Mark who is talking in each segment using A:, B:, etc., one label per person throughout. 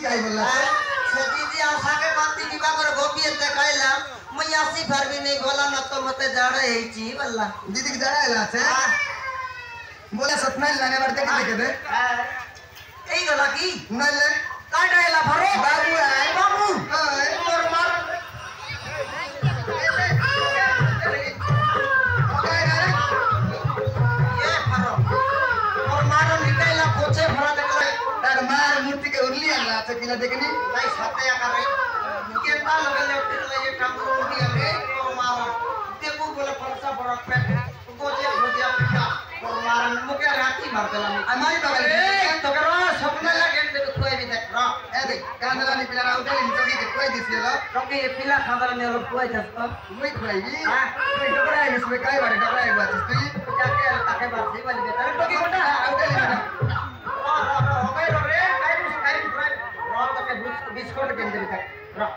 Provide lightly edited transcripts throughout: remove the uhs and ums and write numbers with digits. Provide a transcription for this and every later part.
A: काई बोला
B: से दीदी आशा के बात दिवा कर गोपी ते कहला मैं आसी भर भी नहीं बोला न तो मते जाड़े है ची बल्ला
A: दीदी की जड़ा है से बोला सपना लाने बढ़ते के दे
B: এই গলা কি
A: नले
B: কাটাইলা ভরে
A: बाबू आए
B: বাবু
A: आए
B: তোর মার এ ভরো তোর মার নিকাইলা কোচে ভরা দেখলে
A: तार मार मूर्ति के उरली अल्लाह से किला देखनी
B: নাই সাথে আকারে কেতা লগালে উঠলে ये काम उठी आके তোর মার দেখু বলে পরসা বড় পেট গোজিয়া গোজিয়া পিঠা তোর মার মুখে রাতি মার দিলাম
A: हमारी बगल
B: এই তোকে র স্বপ্ন লাগে দেখো তুই भी देख র
A: ए देख कांदला नि पिला उठे नि तो के कोई दिस लेला
B: তোকে ये पिला खादर ने लोग कोई जस्तो
A: मुई खोई
B: हां
A: कोई डबरा है इसमें काय बारे डबरा है बात तू
B: जाके ताके बात ही बोल बेटा तो की कोटा
A: उठे ले
B: हो गए रे टाइम रो तो के बिस्कुट के दे तक रो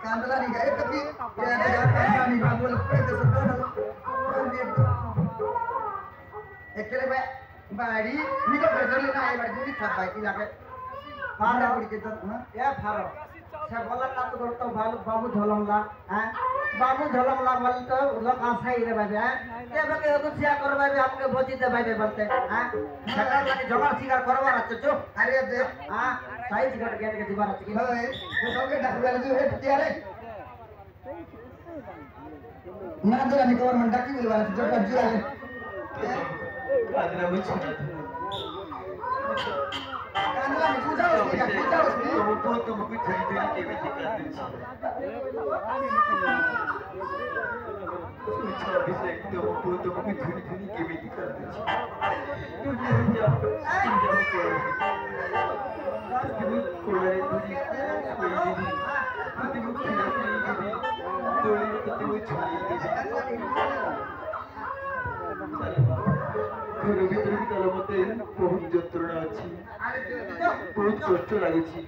A: कांदला नि गए कभी ये कांदला नि बोल पे तो सब एकले बे बाड़ी निको बेदर लेना आई बाड़ी दूरी खा बाकी लागे फारा उड़ के तो
B: ए फारो से बोला का तो तो बाबू झलमला हैं बाबू झलमला बोल तो लोग आशा ही रे बाबे हैं के बके गुछिया करबा बे हमके भोजी दे बाबे बोलते हैं सकार वाली जगह शिकार करवा रच चो
A: अरे दे
B: हां साइज घट गया के दीवार रच की
A: होए वो सब के डाकुआ जो है तैयार है ना तो नि गवर्नमेंट डाकी बोलवा जो कज्जू है
C: कांदला में छोड़ा
A: कांदला नि पूजा उसकी
C: तो वो तो मुझे थोड़ी देर के भी दिक्कत है अच्छा भी से तो वो तो मुझे थोड़ी थोड़ी के भी दिक्कत है तू जा कोई तुझी कोई मुझे तोड़ी तो वो छोड़ी घर भीतर भी ताला मते बहुत যন্ত্রণা আছে बहुत কষ্ট লাগুছি